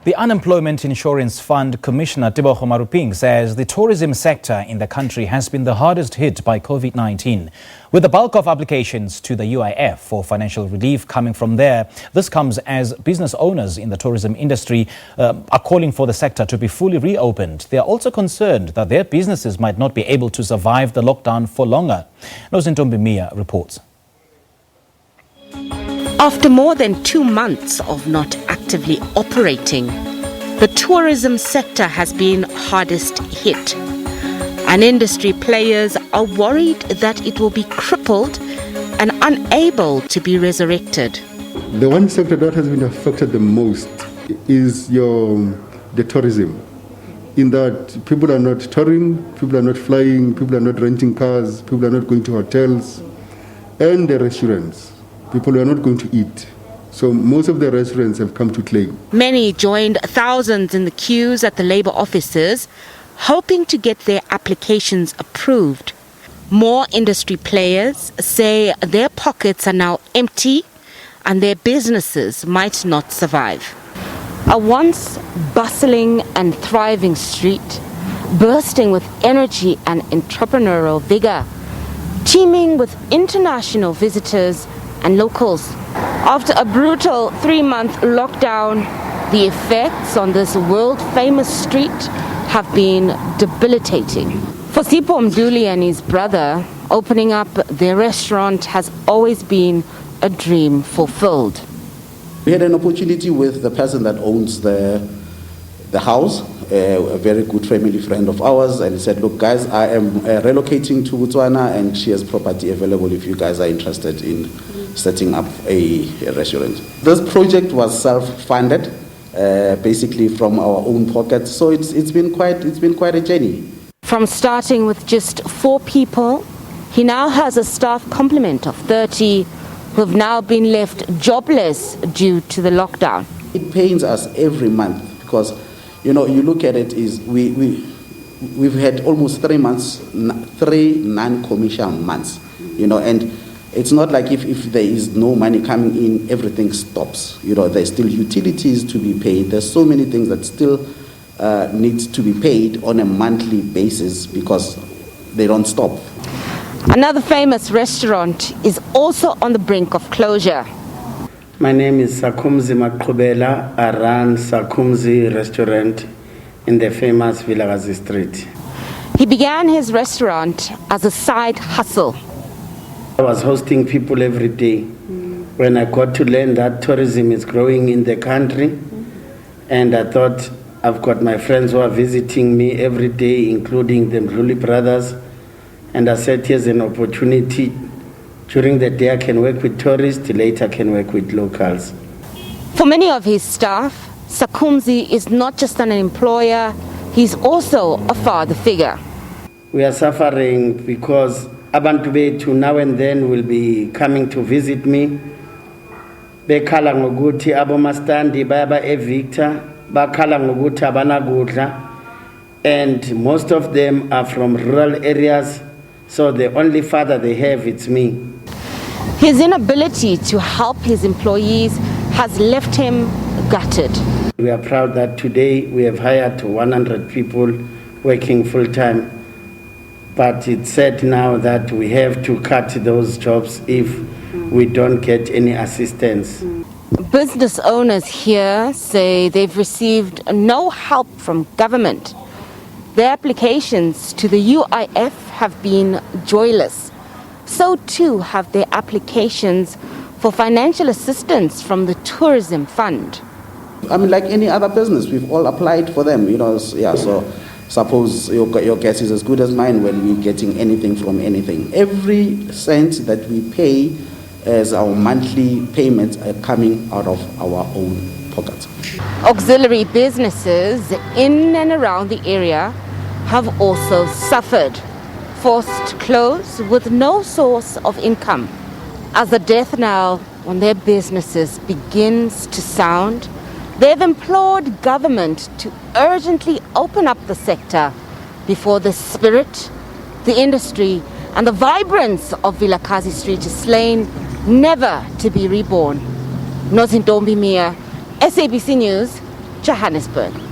The Unemployment Insurance Fund Commissioner Teboho Maruping says the tourism sector in the country has been the hardest hit by COVID-19. With the bulk of applications to the UIF for financial relief coming from there, this comes as business owners in the tourism industry are calling for the sector to be fully reopened. They are also concerned that their businesses might not be able to survive the lockdown for longer. Nozintombi Mia reports. After more than 2 months of not actively operating, the tourism sector has been hardest hit. And industry players are worried that it will be crippled and unable to be resurrected. The one sector that has been affected the most is the tourism. In that people are not touring, people are not flying, people are not renting cars, people are not going to hotels, and the restaurants. People are not going to eat. So most of the restaurants have come to claim. Many joined thousands in the queues at the labour offices, hoping to get their applications approved. More industry players say their pockets are now empty and their businesses might not survive. A once bustling and thriving street, bursting with energy and entrepreneurial vigour, teeming with international visitors and locals. After a brutal 3-month lockdown, the effects on this world-famous street have been debilitating. For Sipho Mduli and his brother, opening up their restaurant has always been a dream fulfilled. We had an opportunity with the person that owns the house, a very good family friend of ours, and he said, look guys, I am relocating to Botswana and she has property available if you guys are interested in setting up a restaurant. This project was self-funded, basically from our own pockets, so it's been quite a journey. From starting with just 4 people, he now has a staff complement of 30 who have now been left jobless due to the lockdown. It pains us every month because, you know, you look at it, is we've had almost 3 months, 3 non-commercial months, you know, and it's not like if there is no money coming in, everything stops. You know, there's still utilities to be paid. There's so many things that still need to be paid on a monthly basis because they don't stop. Another famous restaurant is also on the brink of closure. My name is Sakumzi Maqhubela. I run Sakumzi restaurant in the famous Vilakazi Street. He began his restaurant as a side hustle. I was hosting people every day. When I got to learn that tourism is growing in the country, and I thought I've got my friends who are visiting me every day, including the Mduli brothers, and I said here's an opportunity. During the day I can work with tourists, later I can work with locals. For many of his staff, Sakumzi is not just an employer, he's also a father figure. We are suffering because abantu bethu now and then will be coming to visit me. Bekhala ngokuthi abomastandi bayaba evictor, bakhala ngokuthi abanakudla, and most of them are from rural areas, so the only father they have, it's me. His inability to help his employees has left him gutted. We are proud that today we have hired 100 people working full-time. But it's said now that we have to cut those jobs if we don't get any assistance. Business owners here say they've received no help from government. Their applications to the UIF have been joyless. So too have their applications for financial assistance from the Tourism Fund. I mean, like any other business, we've all applied for them, you know, yeah, so suppose your guess is as good as mine when we're getting anything from anything. Every cent that we pay as our monthly payments are coming out of our own pockets. Auxiliary businesses in and around the area have also suffered, forced to close with no source of income. As the death knell on their businesses begins to sound, they've implored government to urgently open up the sector before the spirit, the industry, and the vibrance of Vilakazi Street is slain, never to be reborn. Nozintombi Mia, SABC News, Johannesburg.